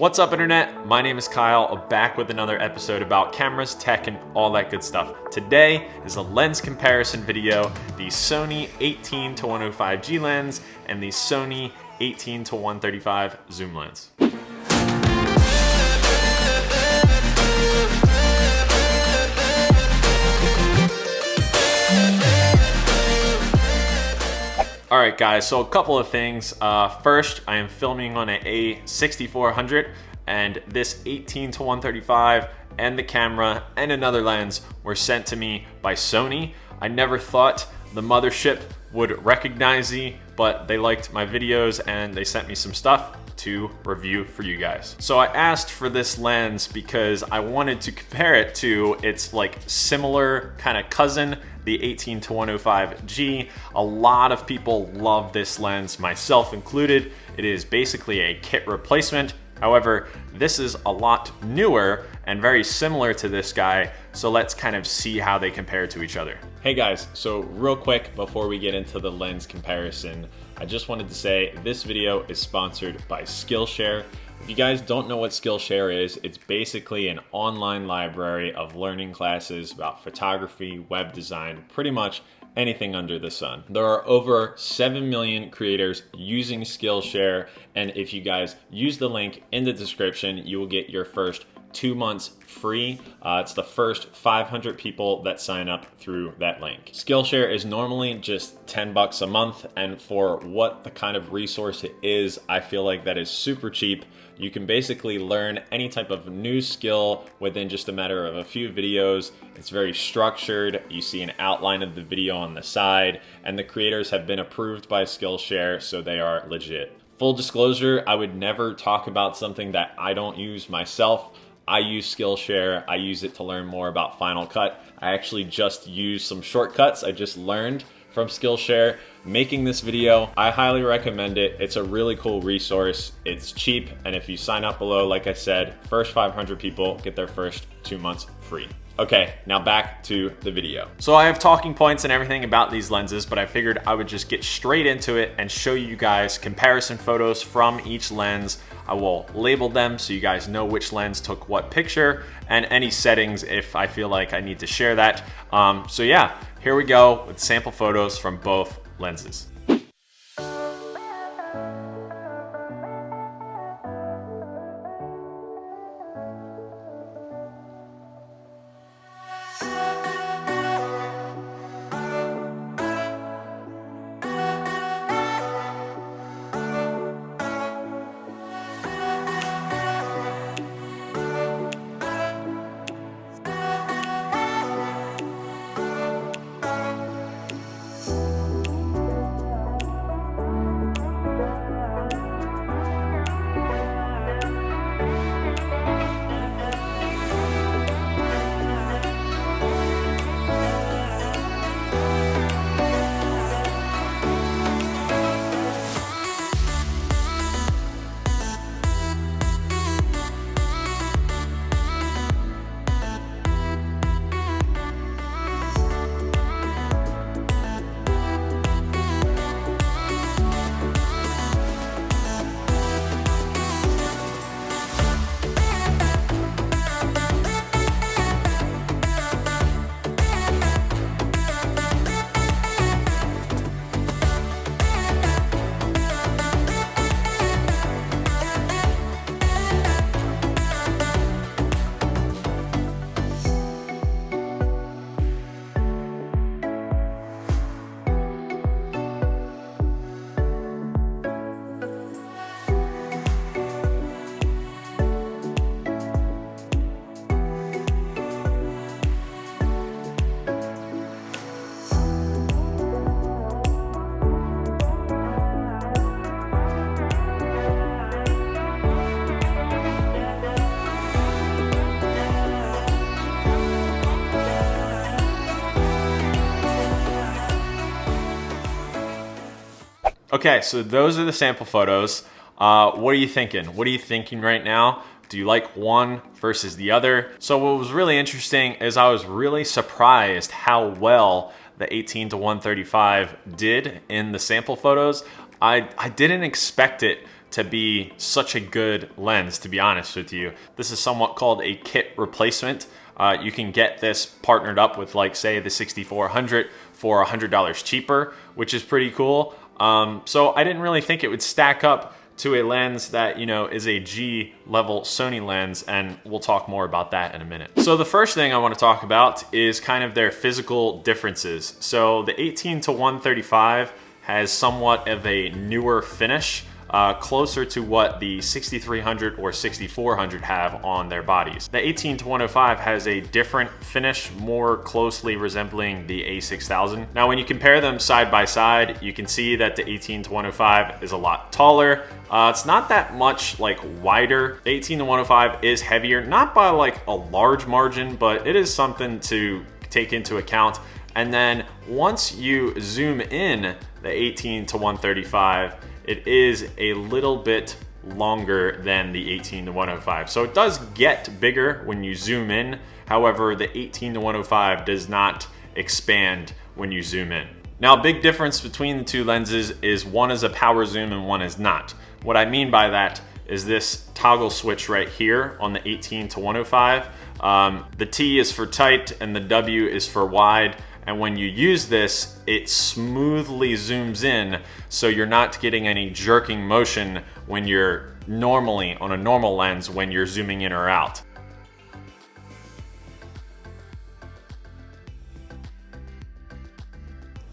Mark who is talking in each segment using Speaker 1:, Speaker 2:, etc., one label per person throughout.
Speaker 1: What's up, internet? My name is Kyle, back with another episode about cameras, tech, and all that good stuff. Today is a lens comparison video, the Sony 18-105G lens and the Sony 18-135 zoom lens. Alright guys, so a couple of things. First, I am filming on an A6400, and this 18-135 and the camera and another lens were sent to me by Sony. I never thought the mothership would recognize me, but they liked my videos and they sent me some stuff to review for you guys. So I asked for this lens because I wanted to compare it to its like similar kind of cousin, the 18-105G. A lot of people love this lens, myself included. It is basically a kit replacement. However, this is a lot newer and very similar to this guy, so let's kind of see how they compare to each other. Hey guys, so real quick before we get into the lens comparison, I just wanted to say this video is sponsored by Skillshare. If you guys don't know what Skillshare is, it's basically an online library of learning classes about photography, web design, pretty much anything under the sun. There are over 7 million creators using Skillshare, and if you guys use the link in the description, you will get your first 2 months free. It's the first 500 people that sign up through that link. Skillshare is normally just 10 bucks a month, and for what the kind of resource it is, I feel like that is super cheap. You can basically learn any type of new skill within just a matter of a few videos. It's very structured. You see an outline of the video on the side, and the creators have been approved by Skillshare, so they are legit. Full disclosure, I would never talk about something that I don't use myself. I use Skillshare. I use it to learn more about Final Cut. I actually just used some shortcuts I just learned from Skillshare making this video. I highly recommend it. It's a really cool resource. It's cheap, and if you sign up below, like I said, first 500 people get their first 2 months free. Okay, now back to the video. So I have talking points and everything about these lenses, but I figured I would just get straight into it and show you guys comparison photos from each lens. I will label them so you guys know which lens took what picture, and any settings if I feel like I need to share that. So yeah, here we go with sample photos from both lenses. Okay, so those are the sample photos. What are you thinking? What are you thinking right now? Do you like one versus the other? So what was really interesting is I was really surprised how well the 18-135 did in the sample photos. I didn't expect it to be such a good lens, to be honest with you. This is somewhat called a kit replacement. You can get this partnered up with, like, say, the 6400 for $100 cheaper, which is pretty cool. So I didn't really think it would stack up to a lens that, you know, is a G level Sony lens, and we'll talk more about that in a minute. So the first thing I want to talk about is kind of their physical differences. So the 18-135 has somewhat of a newer finish, closer to what the 6300 or 6400 have on their bodies. The 18-105 has a different finish, more closely resembling the A6000. Now, when you compare them side by side, you can see that the 18-105 is a lot taller. It's not that much like wider. The 18-105 is heavier, not by like a large margin, but it is something to take into account. And then once you zoom in the 18-135, it is a little bit longer than the 18-105. So it does get bigger when you zoom in. However, the 18-105 does not expand when you zoom in. Now, a big difference between the two lenses is one is a power zoom and one is not. What I mean by that is this toggle switch right here on the 18-105. The T is for tight and the W is for wide. And when you use this, it smoothly zooms in, so you're not getting any jerking motion when you're normally on a normal lens when you're zooming in or out.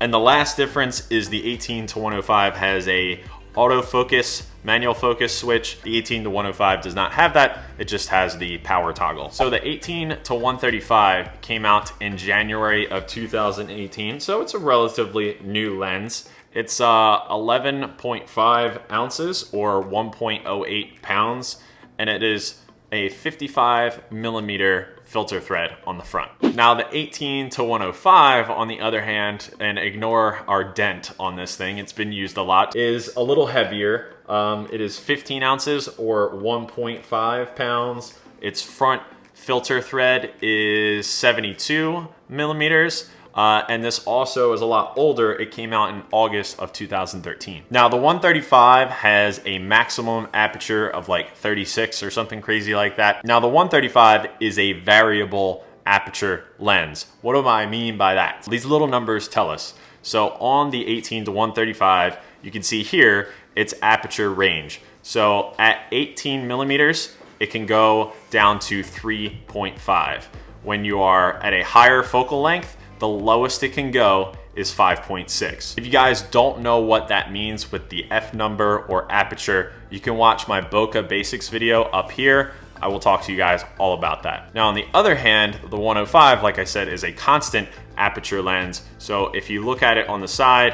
Speaker 1: And the last difference is the 18-105 has a autofocus, manual focus switch. The 18-105 does not have that. It just has the power toggle. So the 18-135 came out in January of 2018. So it's a relatively new lens. It's 11.5 ounces or 1.08 pounds. And it is a 55 millimeter filter thread on the front. Now the 18-105 on the other hand, and ignore our dent on this thing, it's been used a lot, is a little heavier. It is 15 ounces or 1.5 pounds. Its front filter thread is 72 millimeters. And this also is a lot older. It came out in August of 2013. Now the 135 has a maximum aperture of like 36 or something crazy like that. Now the 135 is a variable aperture lens. What do I mean by that? These little numbers tell us. So on the 18-135, you can see here its aperture range. So at 18 millimeters, it can go down to 3.5. When you are at a higher focal length, the lowest it can go is 5.6. If you guys don't know what that means with the F number or aperture, you can watch my bokeh basics video up here. I will talk to you guys all about that. Now on the other hand, the 105, like I said, is a constant aperture lens. So if you look at it on the side,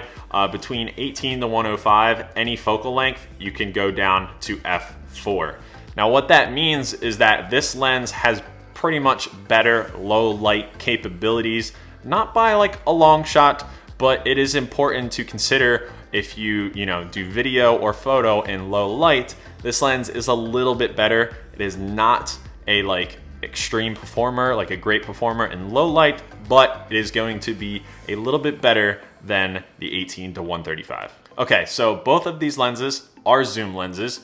Speaker 1: between 18-105, any focal length, you can go down to F4. Now what that means is that this lens has pretty much better low light capabilities. Not by like a long shot, but it is important to consider if you do video or photo in low light. This lens is a little bit better. It is not a like extreme performer, like a great performer in low light, but it is going to be a little bit better than the 18-135. Okay, so both of these lenses are zoom lenses.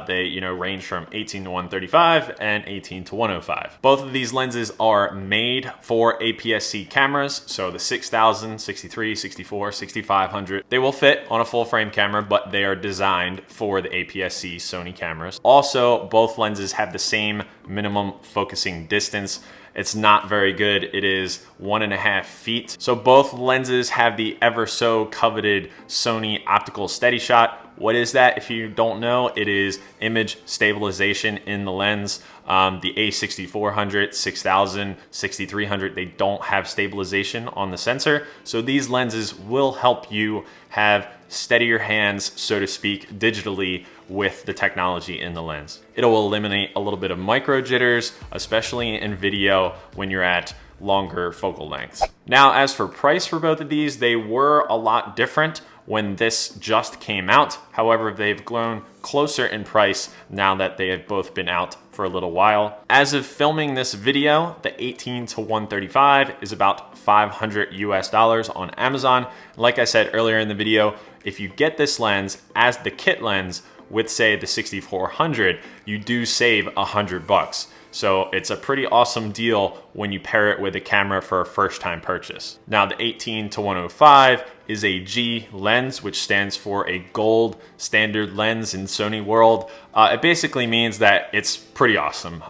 Speaker 1: They range from 18-135 and 18-105. Both of these lenses are made for APS-C cameras, so the 6000, 63, 64, 6500. They will fit on a full frame camera, but they are designed for the APS-C Sony cameras. Also, both lenses have the same minimum focusing distance. It's not very good. It is 1.5 feet. So both lenses have the ever so coveted Sony optical steady shot. What is that? If you don't know, it is image stabilization in the lens. The A6400, 6000, 6300, they don't have stabilization on the sensor. So these lenses will help you have steadier hands, so to speak, digitally with the technology in the lens. It will eliminate a little bit of micro jitters, especially in video when you're at longer focal lengths. Now, as for price for both of these, they were a lot different when this just came out. However, they've grown closer in price now that they have both been out for a little while. As of filming this video, the 18-135 is about $500 US on Amazon. Like I said earlier in the video, if you get this lens as the kit lens with say the 6400, you do save $100. So it's a pretty awesome deal when you pair it with a camera for a first time purchase. Now the 18-105 is a G lens, which stands for a gold standard lens in Sony world. It basically means that it's pretty awesome.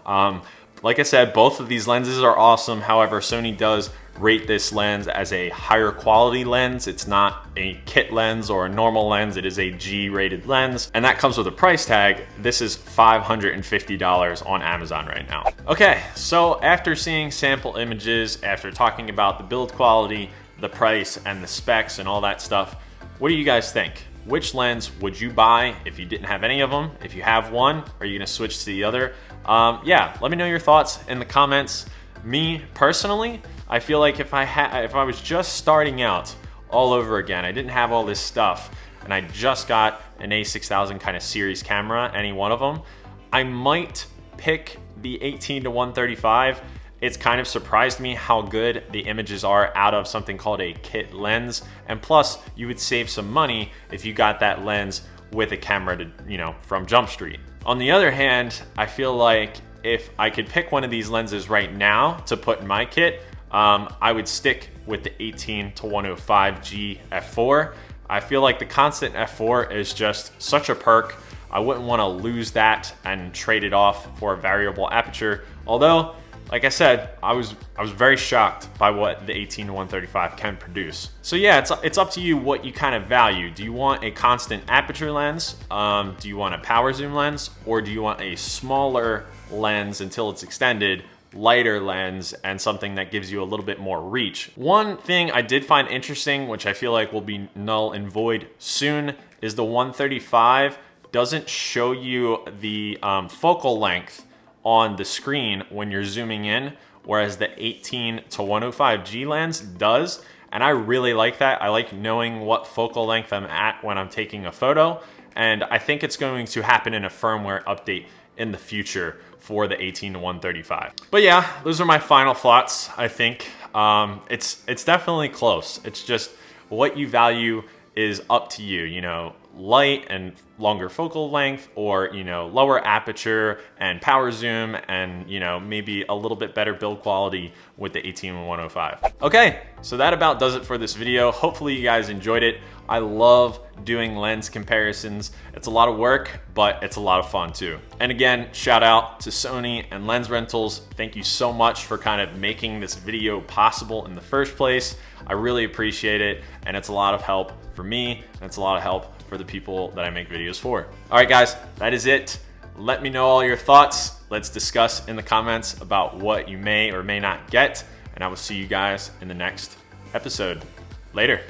Speaker 1: Like I said, both of these lenses are awesome. However, Sony does rate this lens as a higher quality lens. It's not a kit lens or a normal lens. It is a G rated lens, and that comes with a price tag. This is $550 on Amazon right now. Okay, so after seeing sample images, after talking about the build quality, the price, and the specs and all that stuff, what do you guys think? Which lens would you buy if you didn't have any of them? If you have one, are you gonna switch to the other? Yeah, let me know your thoughts in the comments. Me personally, I feel like if I was just starting out all over again, I didn't have all this stuff, and I just got an A6000 kind of series camera, any one of them, I might pick the 18-135. It's kind of surprised me how good the images are out of something called a kit lens, and plus you would save some money if you got that lens with a camera to, from Jump Street. On the other hand, I feel like if I could pick one of these lenses right now to put in my kit, I would stick with the 18-105G f4. I feel like the constant f4 is just such a perk. I wouldn't want to lose that and trade it off for a variable aperture. Although, like I said, I was very shocked by what the 18-135 can produce. So yeah, it's up to you what you kind of value. Do you want a constant aperture lens? Do you want a power zoom lens? Or do you want a smaller lens until it's extended, lighter lens, and something that gives you a little bit more reach? One thing I did find interesting, which I feel like will be null and void soon, is the 135 doesn't show you the focal length on the screen when you're zooming in, whereas the 18-105G lens does. And I really like that. I like knowing what focal length I'm at when I'm taking a photo. And I think it's going to happen in a firmware update in the future for the 18-135. But yeah, those are my final thoughts. I think it's definitely close. It's just what you value is up to you, light and longer focal length, or lower aperture and power zoom, and maybe a little bit better build quality with the 18-105. Okay, so that about does it for this video. Hopefully you guys enjoyed it. I love doing lens comparisons. It's a lot of work, but it's a lot of fun too. And again, shout out to Sony and Lens Rentals. Thank you so much for kind of making this video possible in the first place. I really appreciate it, and it's a lot of help for me, and it's a lot of help for the people that I make videos for. All right, guys, that is it. Let me know all your thoughts. Let's discuss in the comments about what you may or may not get, and I will see you guys in the next episode. Later.